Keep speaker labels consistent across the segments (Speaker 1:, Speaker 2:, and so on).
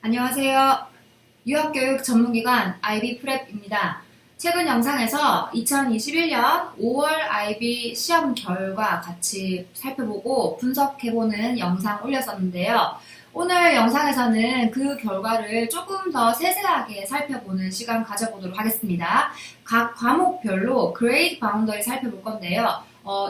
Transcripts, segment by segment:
Speaker 1: 안녕하세요. 유학교육 전문기관 IB프랩입니다. 최근 영상에서 2021년 5월 IB 시험 결과 같이 살펴보고 분석해보는 영상 올렸었는데요. 오늘 영상에서는 그 결과를 조금 더 세세하게 살펴보는 시간 가져보도록 하겠습니다. 각 과목별로 그레이드 바운더리 살펴볼 건데요.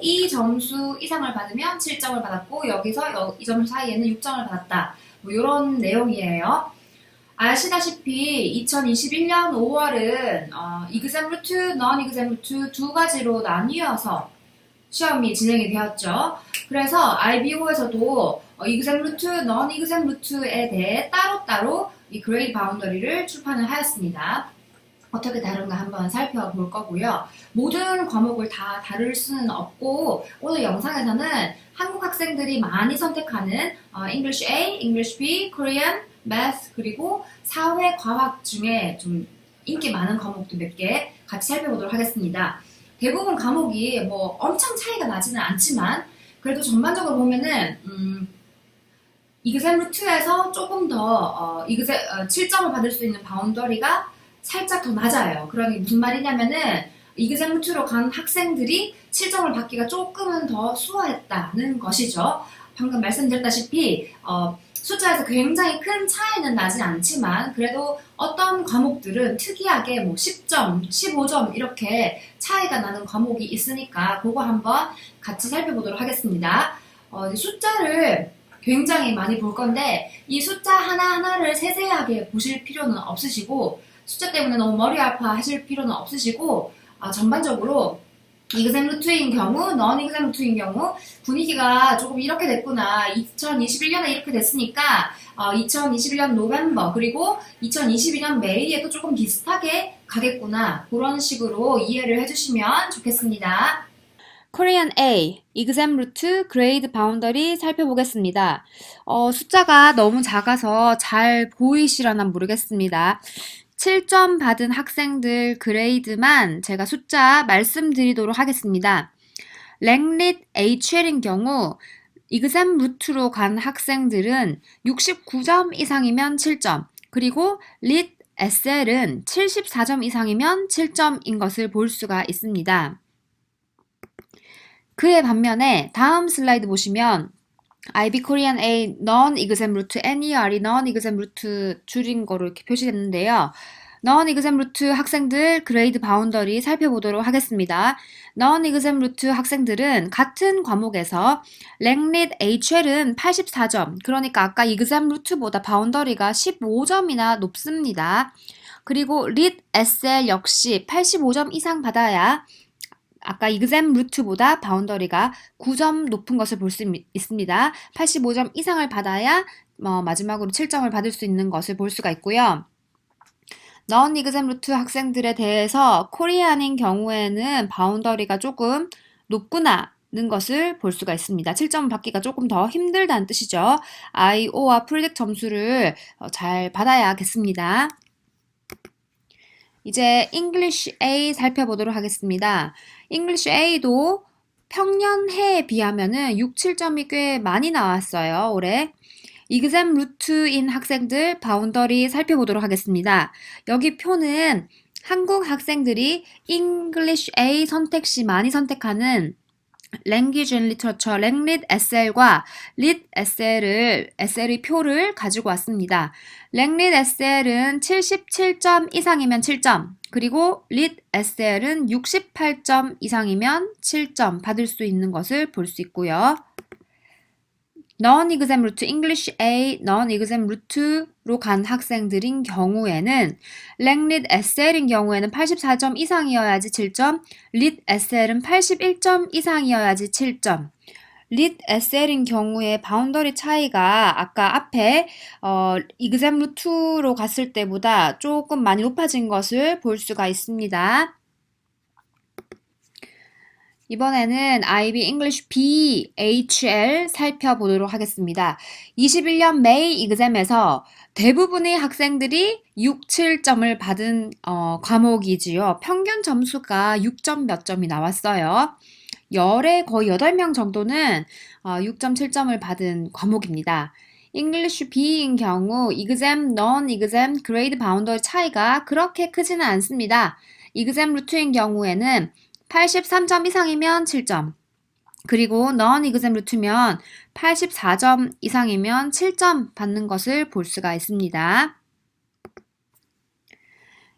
Speaker 1: 이 점수 이상을 받으면 7점을 받았고 여기서 이 점수 사이에는 6점을 받았다. 뭐 이런 내용이에요. 아시다시피 2021년 5월은 exam root, non-exam root 두 가지로 나뉘어서 시험이 진행이 되었죠. 그래서 IBO에서도 exam root, non-exam root에 대해 따로따로 이 그레이드 바운더리를 출판을 하였습니다. 어떻게 다른가 한번 살펴볼 거고요. 모든 과목을 다 다룰 수는 없고 오늘 영상에서는 한국 학생들이 많이 선택하는 English A, English B, Korean, Math 그리고 사회 과학 중에 좀 인기 많은 과목도 몇 개 같이 살펴보도록 하겠습니다. 대부분 과목이 뭐 엄청 차이가 나지는 않지만 그래도 전반적으로 보면은 exam root에서 조금 더 7점을 받을 수 있는 바운더리가 살짝 더 낮아요. 그러니 무슨 말이냐면은 exam root로 간 학생들이 7점을 받기가 조금은 더 수월했다는 것이죠. 방금 말씀드렸다시피 숫자에서 굉장히 큰 차이는 나진 않지만 그래도 어떤 과목들은 특이하게 뭐 10점, 15점 이렇게 차이가 나는 과목이 있으니까 그거 한번 같이 살펴보도록 하겠습니다. 숫자를 굉장히 많이 볼 건데 이 숫자 하나하나를 세세하게 보실 필요는 없으시고 숫자 때문에 너무 머리 아파 하실 필요는 없으시고 전반적으로 exam root인 경우, non-exam root인 경우 분위기가 조금 이렇게 됐구나. 2021년에 이렇게 됐으니까 2021년 노벰버 그리고 2022년 메이에도 조금 비슷하게 가겠구나. 그런 식으로 이해를 해주시면 좋겠습니다. Korean A, exam root, grade boundary 살펴보겠습니다. 숫자가 너무 작아서 잘 보이시려나 모르겠습니다. 7점 받은 학생들 그레이드만 제가 숫자 말씀드리도록 하겠습니다. 랭릿 HL인 경우 exam root로 간 학생들은 69점 이상이면 7점, 그리고 lit SL은 74점 이상이면 7점인 것을 볼 수가 있습니다. 그에 반면에 다음 슬라이드 보시면 IB Korean A non-exam root NER이 non-exam root 줄인 거로 이렇게 표시됐는데요. non-exam root 학생들 그레이드 바운더리 살펴보도록 하겠습니다. non-exam root 학생들은 같은 과목에서 랭릿 HL은 84점, 그러니까 아까 exam root보다 바운더리가 15점이나 높습니다. 그리고 lit SL 역시 85점 이상 받아야 아까 exam root보다 바운더리가 9점 높은 것을 볼 수 있습니다. 85점 이상을 받아야 마지막으로 7점을 받을 수 있는 것을 볼 수가 있고요. non-exam root 학생들에 대해서 코리안인 경우에는 바운더리가 조금 높구나는 것을 볼 수가 있습니다. 7점 받기가 조금 더 힘들다는 뜻이죠. IO와 프로젝트 점수를 잘 받아야겠습니다. 이제 English A 살펴보도록 하겠습니다. English A도 평년해에 비하면은 6, 7점이 꽤 많이 나왔어요, 올해. exam root인 학생들 바운더리 살펴보도록 하겠습니다. 여기 표는 한국 학생들이 English A 선택 시 많이 선택하는 Language and Literature, 랭릿 SL과 lit SL의 표를 가지고 왔습니다. 랭릿 SL은 77점 이상이면 7점, 그리고 lit SL은 68점 이상이면 7점 받을 수 있는 것을 볼 수 있고요. non-exam root, English A, non-exam root로 간 학생들인 경우에는 랭릿 SL인 경우에는 84점 이상이어야지 7점, lit SL은 81점 이상이어야지 7점. lit SL인 경우에 바운더리 차이가 아까 앞에 exam root로 갔을 때보다 조금 많이 높아진 것을 볼 수가 있습니다. 이번에는 IB English B, HL 살펴보도록 하겠습니다. 21년 메이 exam에서 대부분의 학생들이 6, 7점을 받은 과목이지요. 평균 점수가 6점 몇 점이 나왔어요. 열에 거의 8명 정도는 6.7점을 받은 과목입니다.
Speaker 2: English B인 경우 exam, non-exam, grade 바운더리 차이가 그렇게 크지는 않습니다. exam 루트인 경우에는 83점 이상이면 7점, 그리고 non-exam 루트면 84점 이상이면 7점 받는 것을 볼 수가 있습니다.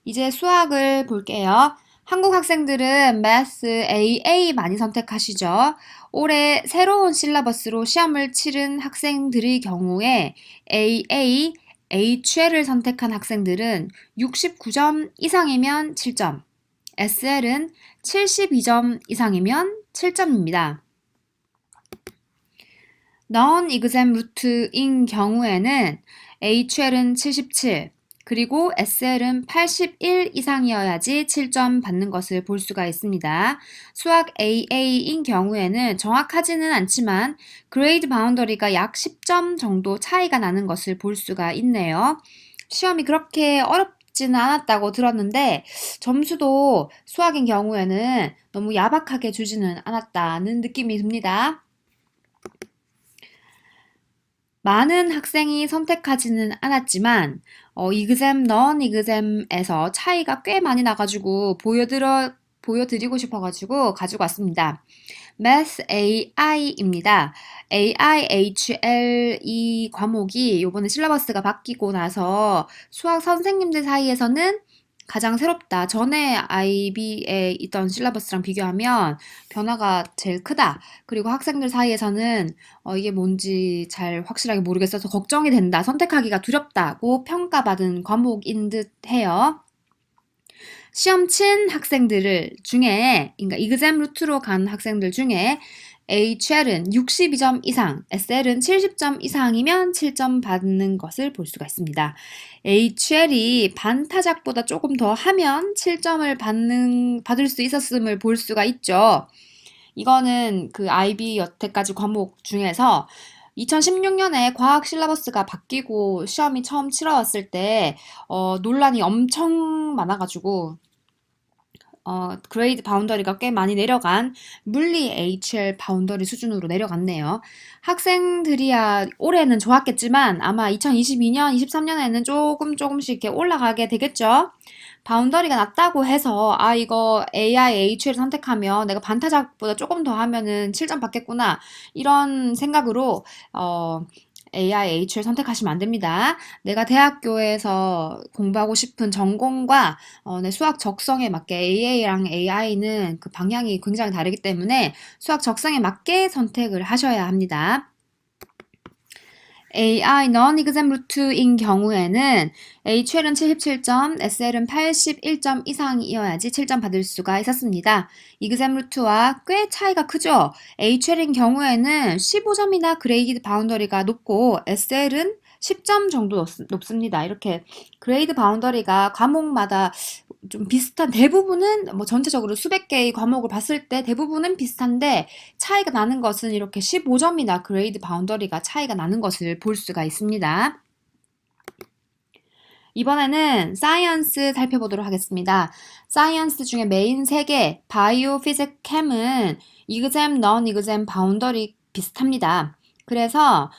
Speaker 2: 이제 수학을 볼게요. 한국 학생들은 Math AA 많이 선택하시죠. 올해 새로운 실러버스로 시험을 치른 학생들의 경우에 AA, HL을 선택한 학생들은 69점 이상이면 7점, SL은 72점 이상이면 7점입니다. non-exam 루트인 경우에는 HL은 77, 그리고 SL은 81 이상이어야지 7점 받는 것을 볼 수가 있습니다. 수학 AA인 경우에는 정확하지는 않지만 그레이드 바운더리가 약 10점 정도 차이가 나는 것을 볼 수가 있네요. 시험이 그렇게 어렵지는 않았다고 들었는데 점수도 수학인 경우에는 너무 야박하게 주지는 않았다는 느낌이 듭니다. 많은 학생이 선택하지는 않았지만 exam, non-exam에서 차이가 꽤 많이 나가지고 보여드리고 싶어가지고 가지고 왔습니다. Math AI입니다. AIHL 이 과목이 이번에 실러버스가 바뀌고 나서 수학 선생님들 사이에서는 가장 새롭다. 전에 IB에 있던 실러버스랑 비교하면 변화가 제일 크다. 그리고 학생들 사이에서는 이게 뭔지 잘 확실하게 모르겠어서 걱정이 된다. 선택하기가 두렵다고 평가받은 과목인 듯 해요. 시험 친 학생들 중에, 그러니까 exam 루트로 간 학생들 중에 HL은 62점 이상, SL은 70점 이상이면 7점 받는 것을 볼 수가 있습니다. HL이 반타작보다 조금 더 하면 7점을 받을 수 있었음을 볼 수가 있죠. 이거는 그 IB 여태까지 과목 중에서 2016년에 과학 실러버스가 바뀌고 시험이 처음 치러왔을 때 논란이 엄청 많아가지고 그레이드 바운더리가 꽤 많이 내려간 물리 HL 바운더리 수준으로 내려갔네요. 학생들이야 올해는 좋았겠지만 아마 2022년, 23년에는 조금씩 이렇게 올라가게 되겠죠. 바운더리가 낮다고 해서 이거 AI, HL 선택하면 내가 반타작보다 조금 더 하면은 7점 받겠구나 이런 생각으로 AI, H를 선택하시면 안 됩니다. 내가 대학교에서 공부하고 싶은 전공과 내 수학 적성에 맞게 AA랑 AI는 그 방향이 굉장히 다르기 때문에 수학 적성에 맞게 선택을 하셔야 합니다. AI non-exam 루트인 경우에는 HL은 77점, SL은 81점 이상이어야지 7점 받을 수가 있었습니다. exam 루트와 꽤 차이가 크죠? HL인 경우에는 15점이나 그레이드 바운더리가 높고 SL은 10점 정도 높습니다. 이렇게 그레이드 바운더리가 과목마다 좀 비슷한 대부분은 뭐 전체적으로 수백 개의 과목을 봤을 때 대부분은 비슷한데 차이가 나는 것은 이렇게 15점이나 그레이드 바운더리가 차이가 나는 것을 볼 수가 있습니다. 이번에는 사이언스 살펴보도록 하겠습니다. 사이언스 중에 메인 3개, 바이오, 피직, 캠은 exam, non-exam 바운더리 비슷합니다. 그래서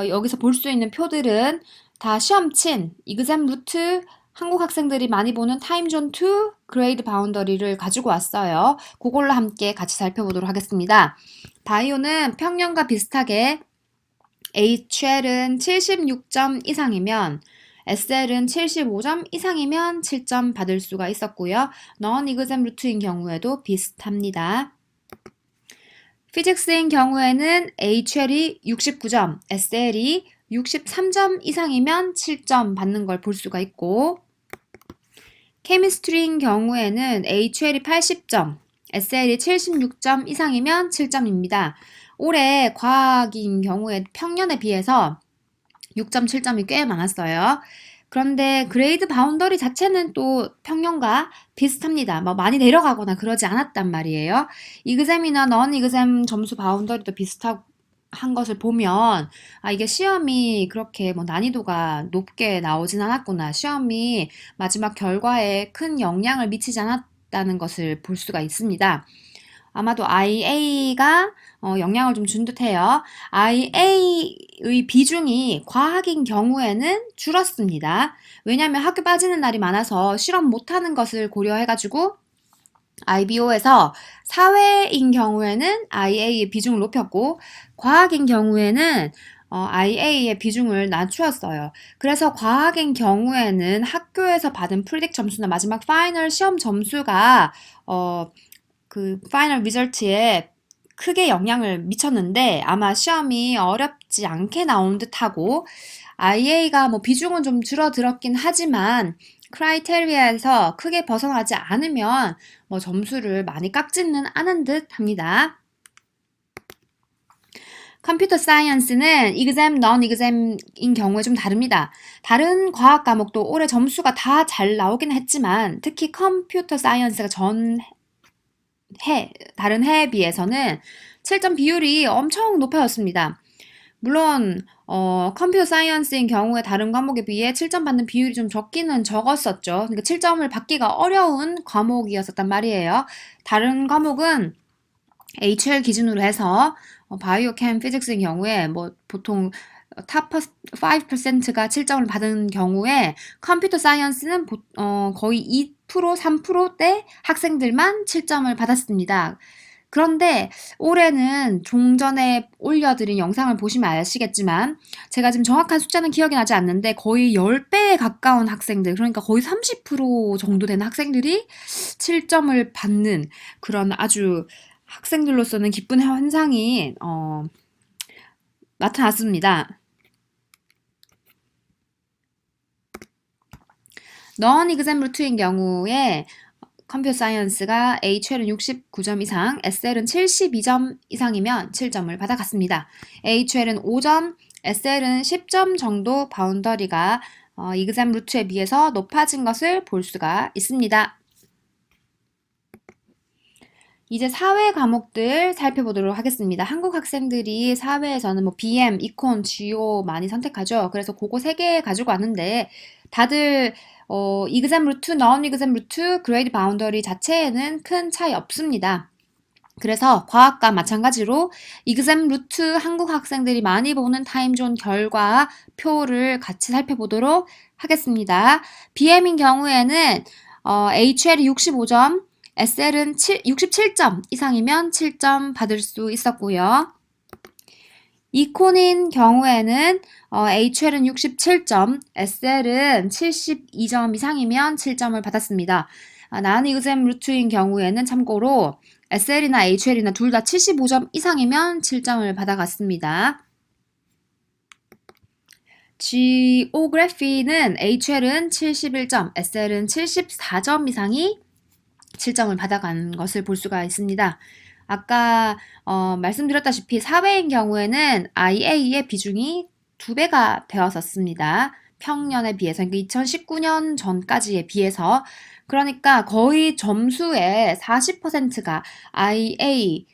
Speaker 2: 여기서 볼 수 있는 표들은 다 시험 친 exam 루트, 한국 학생들이 많이 보는 타임존 2, 그레이드 바운더리를 가지고 왔어요. 그걸로 함께 같이 살펴보도록 하겠습니다. 바이오는 평년과 비슷하게 HL은 76점 이상이면 SL은 75점 이상이면 7점 받을 수가 있었고요. non-exam 루트인 경우에도 비슷합니다. 피직스인 경우에는 HL이 69점, SL이 63점 이상이면 7점 받는 걸 볼 수가 있고 케미스트리인 경우에는 HL이 80점, SL이 76점 이상이면 7점입니다. 올해 과학인 경우에 평년에 비해서 6.7점이 꽤 많았어요. 그런데 그레이드 바운더리 자체는 또 평년과 비슷합니다. 뭐 많이 내려가거나 그러지 않았단 말이에요. 이그잼이나 넌 이그잼 점수 바운더리도 비슷한 것을 보면 이게 시험이 그렇게 뭐 난이도가 높게 나오진 않았구나. 시험이 마지막 결과에 큰 영향을 미치지 않았다는 것을 볼 수가 있습니다. 아마도 IA가 영향을 좀 준 듯해요. IA의 비중이 과학인 경우에는 줄었습니다. 왜냐하면 학교 빠지는 날이 많아서 실험 못하는 것을 고려해가지고 IBO에서 사회인 경우에는 IA의 비중을 높였고 과학인 경우에는 IA의 비중을 낮추었어요. 그래서 과학인 경우에는 학교에서 받은 프리딕 점수나 마지막 파이널 시험 점수가 그 파이널 리절트에 크게 영향을 미쳤는데 아마 시험이 어렵지 않게 나온 듯하고 IA가 뭐 비중은 좀 줄어들었긴 하지만 크라이테리아에서 크게 벗어나지 않으면 뭐 점수를 많이 깎지는 않은 듯 합니다. 컴퓨터 사이언스는 exam, non-exam인 경우에 좀 다릅니다. 다른 과학 과목도 올해 점수가 다 잘 나오긴 했지만 특히 컴퓨터 사이언스가 다른 해에 비해서는 7점 비율이 엄청 높아졌습니다. 물론 컴퓨터 사이언스인 경우에 다른 과목에 비해 7점 받는 비율이 좀 적기는 적었었죠. 그러니까 7점을 받기가 어려운 과목이었었단 말이에요. 다른 과목은 HL 기준으로 해서 바이오캠 피직스인 경우에 뭐 보통 탑 5%가 7점을 받은 경우에 컴퓨터 사이언스는 거의 2%, 3%대 학생들만 7점을 받았습니다. 그런데 올해는 종전에 올려드린 영상을 보시면 아시겠지만 제가 지금 정확한 숫자는 기억이 나지 않는데 거의 10배에 가까운 학생들, 그러니까 거의 30% 정도 되는 학생들이 7점을 받는 그런 아주 학생들로서는 기쁜 현상이 나타났습니다. non-exam 루트인 경우에 컴퓨터 사이언스가 HL은 69점 이상, SL은 72점 이상이면 7점을 받아갔습니다. HL은 5점, SL은 10점 정도 바운더리가 exam 루트에 비해서 높아진 것을 볼 수가 있습니다. 이제 사회 과목들 살펴보도록 하겠습니다. 한국 학생들이 사회에서는 뭐 BM, 이콘, GO 많이 선택하죠. 그래서 그거 3개 가지고 왔는데 다들 exam 루트, non-exam 루트, grade boundary 자체에는 큰 차이 없습니다. 그래서 과학과 마찬가지로 exam 루트 한국 학생들이 많이 보는 타임존 결과 표를 같이 살펴보도록 하겠습니다. BM인 경우에는 HL이 65점, SL은 67점 이상이면 7점 받을 수 있었고요. 이콘인 경우에는 HL은 67점, SL은 72점 이상이면 7점을 받았습니다. non-exam 루트인 경우에는 참고로 SL이나 HL이나 둘 다 75점 이상이면 7점을 받아갔습니다. Geography는 HL은 71점, SL은 74점 이상이 7점을 받아간 것을 볼 수가 있습니다. 아까 말씀드렸다시피 사회인 경우에는 IA의 비중이 2배가 되었었습니다. 평년에 비해서, 그러니까 2019년 전까지에 비해서. 그러니까 거의 점수의 40%가 IA가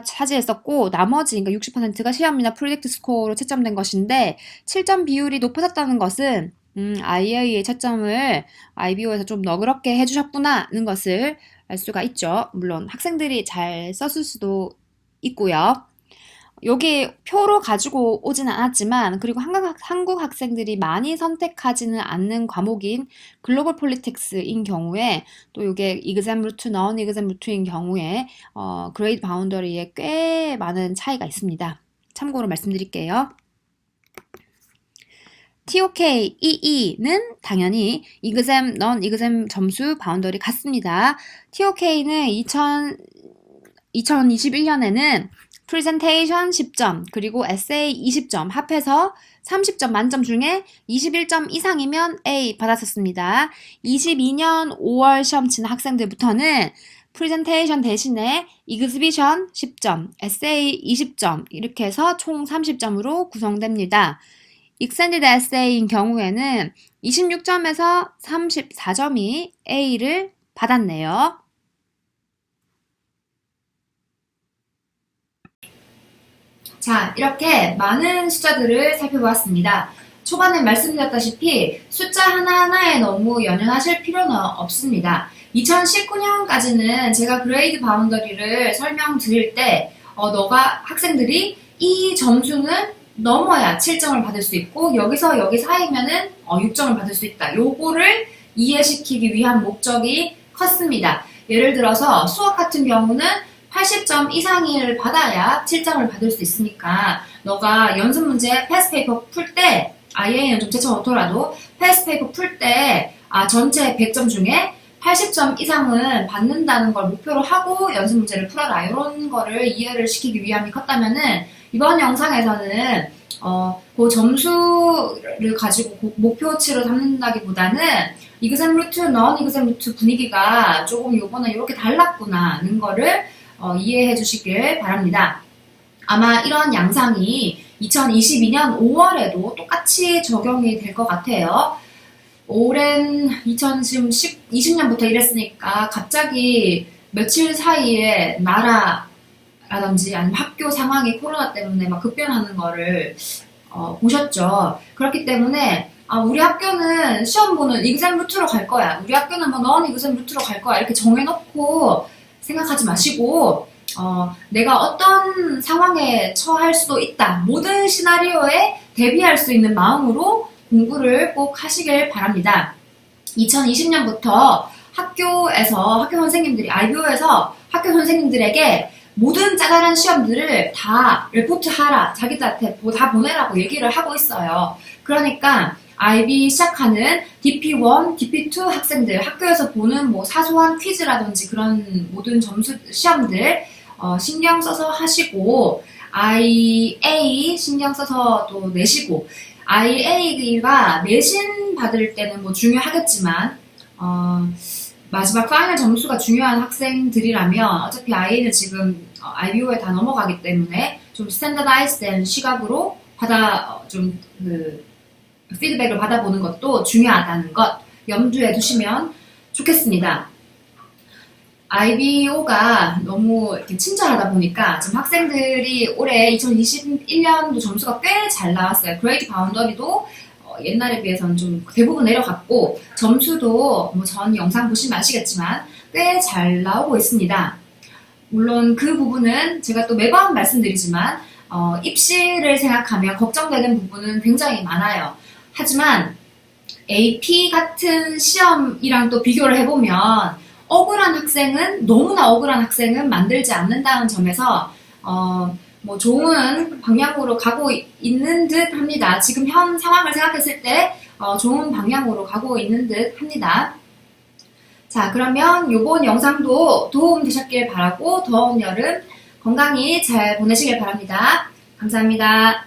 Speaker 2: 차지했었고 나머지 그러니까 60%가 시험이나 프리딕트 스코어로 채점된 것인데 7점 비율이 높아졌다는 것은 IA의 채점을 IBO에서 좀 너그럽게 해주셨구나는 것을 알 수가 있죠. 물론 학생들이 잘 썼을 수도 있고요. 여기 표로 가지고 오지는 않았지만 그리고 한국 학생들이 많이 선택하지는 않는 과목인 글로벌 폴리틱스인 경우에 또 이게 exam 루트, non-exam 루트인 경우에 grade boundary에 꽤 많은 차이가 있습니다. 참고로 말씀드릴게요. TOK, EE는 당연히 exam, non-exam 점수 바운더리 같습니다. TOK는 2021년에는 presentation 10점, 그리고 essay 20점 합해서 30점 만점 중에 21점 이상이면 A 받았었습니다. 22년 5월 시험 치는 학생들부터는 presentation 대신에 exhibition 10점, essay 20점 이렇게 해서 총 30점으로 구성됩니다. extended essay인 경우에는 26점에서 34점이 A를 받았네요.
Speaker 1: 자, 이렇게 많은 숫자들을 살펴보았습니다. 초반에 말씀드렸다시피 숫자 하나하나에 너무 연연하실 필요는 없습니다. 2019년까지는 제가 그레이드 바운더리를 설명드릴 때, 너가 학생들이 이 점수는 넘어야 7점을 받을 수 있고, 여기서 여기 사이면은 6점을 받을 수 있다. 요거를 이해시키기 위한 목적이 컸습니다. 예를 들어서 수학 같은 경우는 80점 이상을 받아야 7점을 받을 수 있으니까, 너가 연습 문제 패스 페이퍼 풀 때, IA는 좀 제쳐 놓더라도 패스 페이퍼 풀 때 전체 100점 중에 80점 이상은 받는다는 걸 목표로 하고 연습 문제를 풀어라. 이런 거를 이해를 시키기 위함이 컸다면은, 이번 영상에서는 그 점수를 가지고 목표치로 삼는다기보다는 이그샘 루트, 넌 이그샘 루트 분위기가 조금 요번에 이렇게 달랐구나는 거를 이해해 주시길 바랍니다. 아마 이런 양상이 2022년 5월에도 똑같이 적용이 될 것 같아요. 오랜 2020년부터 이랬으니까 갑자기 며칠 사이에 나라라든지 아니면 학교 상황이 코로나 때문에 막 급변하는 거를 보셨죠. 그렇기 때문에 우리 학교는 시험 보는 이그샘 루트로 갈 거야. 우리 학교는 뭐 넌 이그샘 루트로 갈 거야. 이렇게 정해놓고 생각하지 마시고 내가 어떤 상황에 처할 수도 있다. 모든 시나리오에 대비할 수 있는 마음으로 공부를 꼭 하시길 바랍니다. 2020년부터 학교 선생님들이, IBO에서 학교 선생님들에게 모든 짜잘한 시험들을 다 레포트하라, 자기들한테 다 보내라고 얘기를 하고 있어요. 그러니까 IB 시작하는 DP1, DP2 학생들, 학교에서 보는 뭐 사소한 퀴즈라든지 그런 모든 점수 시험들 신경 써서 하시고, IA 신경 써서 또 내시고, IA가 내신 받을 때는 뭐 중요하겠지만 마지막 파이널 점수가 중요한 학생들이라면 어차피 IA는 지금 IBO에 다 넘어가기 때문에 좀 스탠다다이즈된 시각으로 피드백을 받아보는 것도 중요하다는 것 염두에 두시면 좋겠습니다. IBO가 너무 이렇게 친절하다 보니까 지금 학생들이 올해 2021년도 점수가 꽤 잘 나왔어요. 그레이드 바운더리도 옛날에 비해서는 좀 대부분 내려갔고, 점수도 뭐 전 영상 보시면 아시겠지만 꽤 잘 나오고 있습니다. 물론 그 부분은 제가 또 매번 말씀드리지만 입시를 생각하면 걱정되는 부분은 굉장히 많아요. 하지만 AP 같은 시험이랑 또 비교를 해보면 너무나 억울한 학생은 만들지 않는다는 점에서 뭐 좋은 방향으로 가고 있는 듯 합니다. 지금 현 상황을 생각했을 때 좋은 방향으로 가고 있는 듯 합니다. 자, 그러면 이번 영상도 도움 되셨길 바라고 더운 여름 건강히 잘 보내시길 바랍니다. 감사합니다.